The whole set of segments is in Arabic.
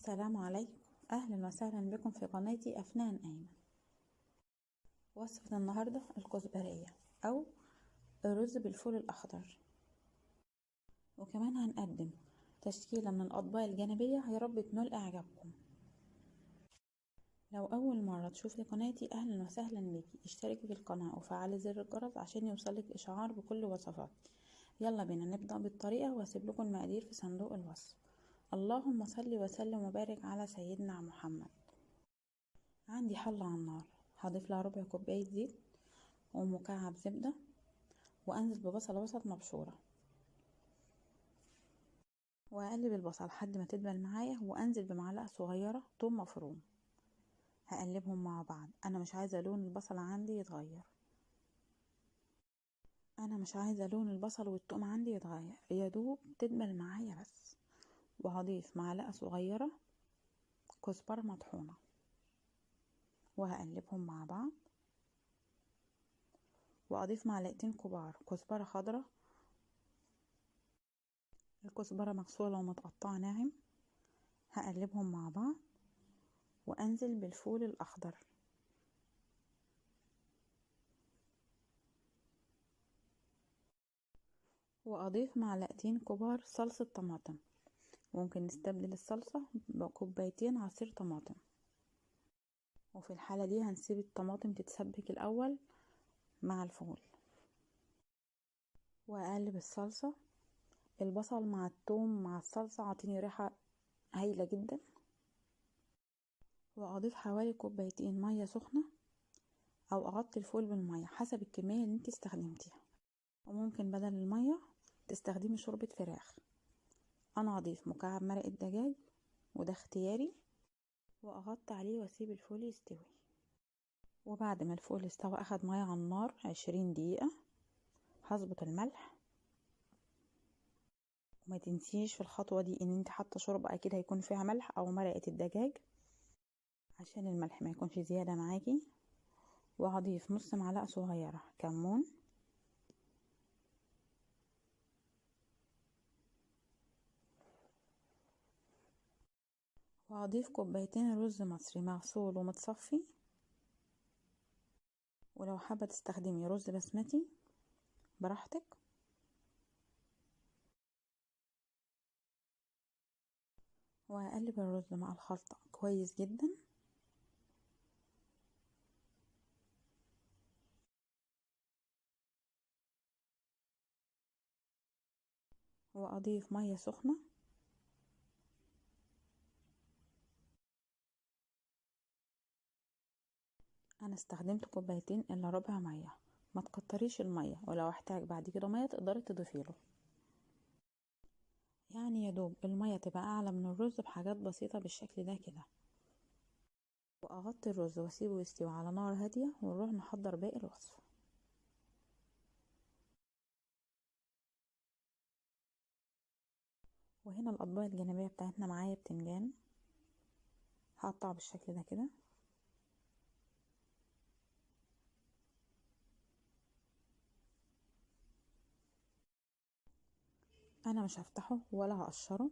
السلام عليكم. أهلا وسهلا بكم في قناتي أفنان أيمن. وصفة النهاردة الكزبرية أو الرز بالفول الأخضر، وكمان هنقدم تشكيلة من الأطباق الجانبية يا رب تنول إعجابكم. لو أول مرة تشوفي قناتي أهلا وسهلا بيكي، اشتركي في القناة وفعلي زر الجرس عشان يوصلك إشعار بكل وصفاتي. يلا بينا نبدأ بالطريقة واسيب لكم المقادير في صندوق الوصف. اللهم صل وسلم وبارك على سيدنا محمد. عندي حلة على النار، هضيف لها ربع كوباية زيت ومكعب زبدة، وانزل ببصلة وسط مبشورة واقلب البصل لحد ما تدبل معايا، وانزل بمعلقة صغيرة توم مفروم. هقلبهم مع بعض. انا مش عايزة لون البصل عندي يتغير، والثوم عندي يتغير، يا دوب تدبل معايا بس. وهضيف معلقة صغيرة كزبرة مطحونة وهقلبهم مع بعض، واضيف معلقتين كبار كزبرة خضراء، الكزبرة مغسولة ومتقطعة ناعم. هقلبهم مع بعض وانزل بالفول الاخضر، واضيف معلقتين كبار صلصة طماطم. ممكن نستبدل الصلصة بكوبايتين عصير طماطم، وفي الحالة دي هنسيب الطماطم تتسبك الاول مع الفول. واقلب الصلصة، البصل مع الثوم مع الصلصة عطيني ريحة هايلة جدا. واضيف حوالي كوبايتين مية سخنة، او اغطي الفول بالمية حسب الكمية اللي انت استخدمتيها، وممكن بدل المية تستخدمي شوربة فراخ. انا هضيف مكعب مرق الدجاج وده اختياري، واغطي عليه واسيب الفول يستوي. وبعد ما الفول استوى اخد ميه على النار 20 دقيقة، هظبط الملح. وما تنسيش في الخطوة دي ان انت حاطه شوربة اكيد هيكون فيها ملح او مرقة الدجاج، عشان الملح ما يكونش زيادة معاكي. وهضيف نص معلقة صغيرة كمون، وهضيف كوبايتين رز مصري مغسول ومتصفي، ولو حابة تستخدمي رز بسمتي براحتك. وهقلب الرز مع الخلطة كويس جدا، واضيف مية سخنة. انا استخدمت كوبايتين الا ربع مية، ما تكتريش المية، ولو احتاج بعد كده مية تقدري تضيفي له. يعني يا دوب المية تبقى اعلى من الرز بحاجات بسيطة بالشكل ده كده. واغطي الرز واسيبه يستوي على نار هادية، ونروح نحضر باقي الوصفة. وهنا الاطباق الجانبية بتاعتنا معايا بتنجان، هقطعه بالشكل ده كده. انا مش هفتحه ولا هقشره،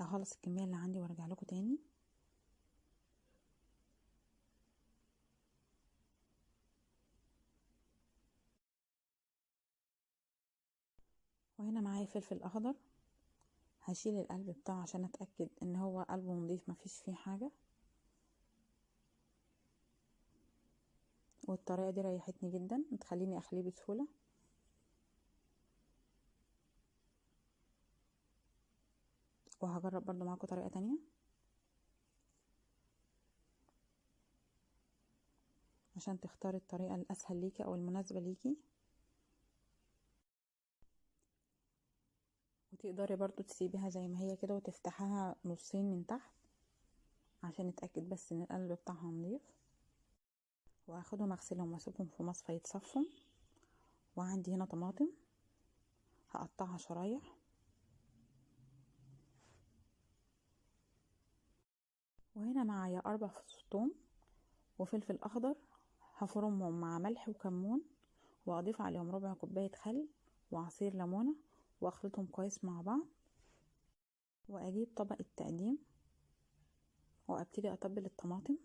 هخلص الكمية اللي عندي وارجع لكم تاني. وهنا معايا فلفل اخضر، هشيل القلب بتاعه عشان اتاكد ان هو قلبه نضيف مفيش فيه حاجه. والطريقه دي ريحتني جدا، بتخليني اخليه بسهوله. وهجرب برضو معاكم طريقه تانية عشان تختاري الطريقه الاسهل ليكي او المناسبه ليكي. وتقدري برضو تسيبيها زي ما هي كده وتفتحها نصين من تحت عشان اتاكد بس ان القلب بتاعها نضيف. واخدهم اغسلهم واسيبهم في مصفى يتصفوا. وعندي هنا طماطم هقطعها شرايح، وهنا معايا 4 فصوص ثوم وفلفل اخضر، هفرمهم مع ملح وكمون، واضيف عليهم ربع كوبايه خل وعصير ليمونه واخلطهم كويس مع بعض، واجيب طبق التقديم وابتدي اتبل الطماطم.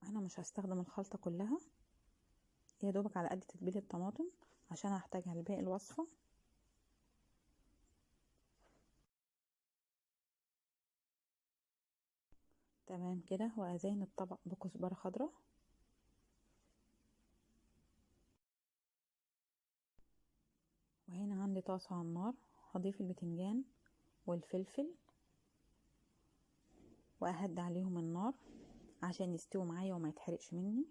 انا مش هستخدم الخلطة كلها، يا دوبك على قد تتبيل الطماطم عشان هحتاجها لباقي الوصفة. تمام كده، وازين الطبق بكزبرة خضراء. وهنا عندي طاسة على النار، هضيف البتنجان والفلفل واهدي عليهم النار عشان يستووا معايا وما يتحرقش مني.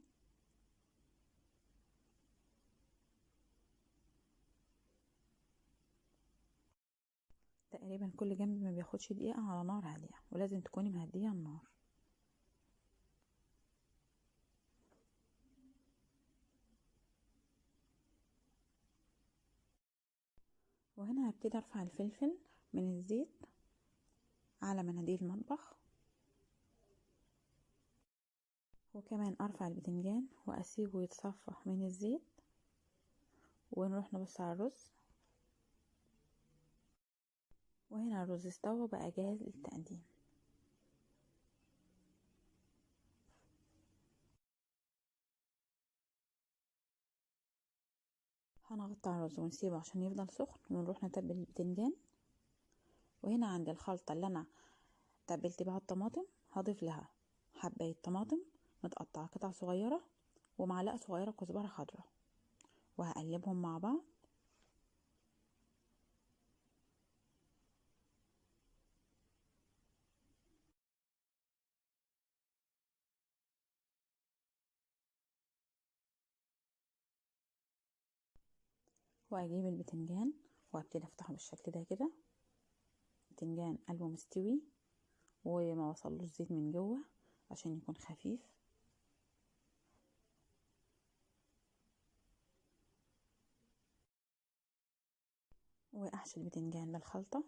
تقريبا كل جنب ما بياخدش دقيقة على نار عالية، ولازم تكوني مهدية النار. وهنا هبتدي ارفع الفلفل من الزيت على مناديل المطبخ، وكمان ارفع البتنجان واسيبه يتصفى من الزيت، ونروح نبص على الرز. وهنا الرز استوى بقى جاهز للتقديم. هنغطي على الرز ونسيبه عشان يفضل سخن، ونروح نتبل البتنجان. وهنا عندي الخلطة اللي انا تبلت بيها الطماطم، هضيف لها حباية طماطم متقطعة قطع صغيرة ومعلقة صغيرة كزبرة خضراء، وهقلبهم مع بعض. واجيب البتنجان وابتدي افتحه بالشكل ده كده. البتنجان قلبه مستوي وما وصلوش زيت من جوه عشان يكون خفيف. واحشي البتنجان بالخلطة.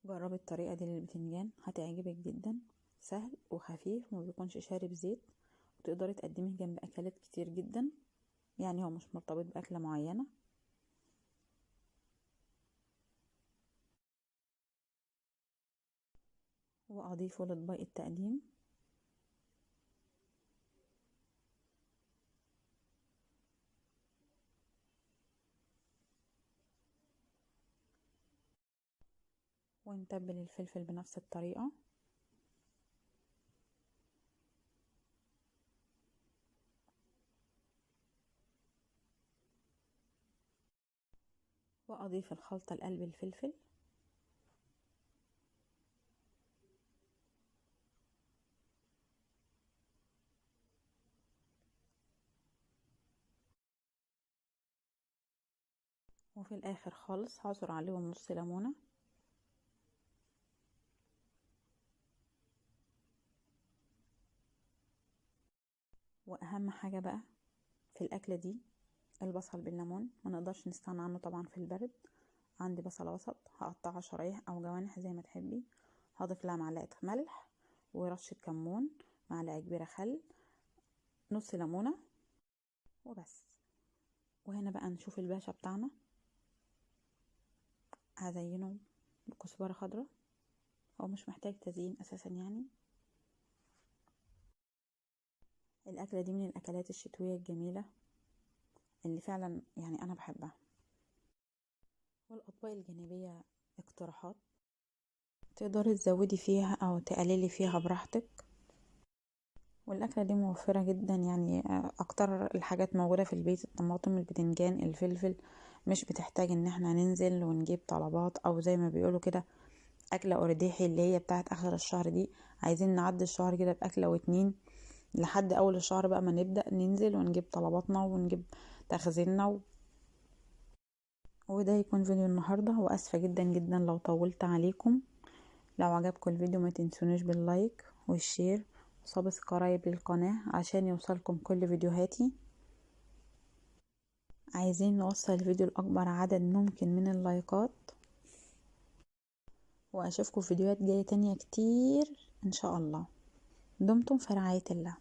جربي الطريقة دي للبتنجان هتعجبك جدا، سهل وخفيف وما بيكونش شارب زيت، وتقدري تقدميه جنب اكلات كتير جدا، يعني هو مش مرتبط باكلة معينة. واضيفه لاطباق التقديم. ونتبل الفلفل بنفس الطريقة. واضيف الخلطة لقلب الفلفل. وفي الاخر خالص هعصر عليهم نص ليمونة. واهم حاجة بقى في الاكلة دي البصل بالليمون، ما نقدرش نستغنى عنه طبعا في البرد. عندي بصلة وسط هقطعها شرايح او جوانح زي ما تحبي، هضيف لها معلقة ملح ورشة كمون، معلقة كبيرة خل، نص ليمونة، وبس. وهنا بقى نشوف الباشا بتاعنا، هزينه بكزبرة خضراء، هو مش محتاج تزيين اساسا يعني. الاكلة دي من الاكلات الشتوية الجميلة اللي فعلا يعني انا بحبها. والاطباق الجانبية اقتراحات تقدري تزودي فيها او تقللي فيها براحتك. والاكلة دي موفرة جدا، يعني اكتر الحاجات موجودة في البيت، الطماطم البتنجان الفلفل، مش بتحتاج ان احنا ننزل ونجيب طلبات او زي ما بيقولوا كده اكلة ارداحي اللي هي بتاعت اخر الشهر دي. عايزين نعدي الشهر كده باكلة واتنين لحد اول الشهر بقى ما نبدأ ننزل ونجيب طلباتنا ونجيب تخزيننا وده يكون فيديو النهاردة، واسفة جدا جدا لو طولت عليكم. لو عجبكم الفيديو ما تنسونوش باللايك والشير وسبسكرايب للقناة عشان يوصلكم كل فيديوهاتي. عايزين نوصل الفيديو لأكبر عدد ممكن من اللايكات، واشوفكم في فيديوهات جاية تانية كتير ان شاء الله. دمتم في رعاية الله.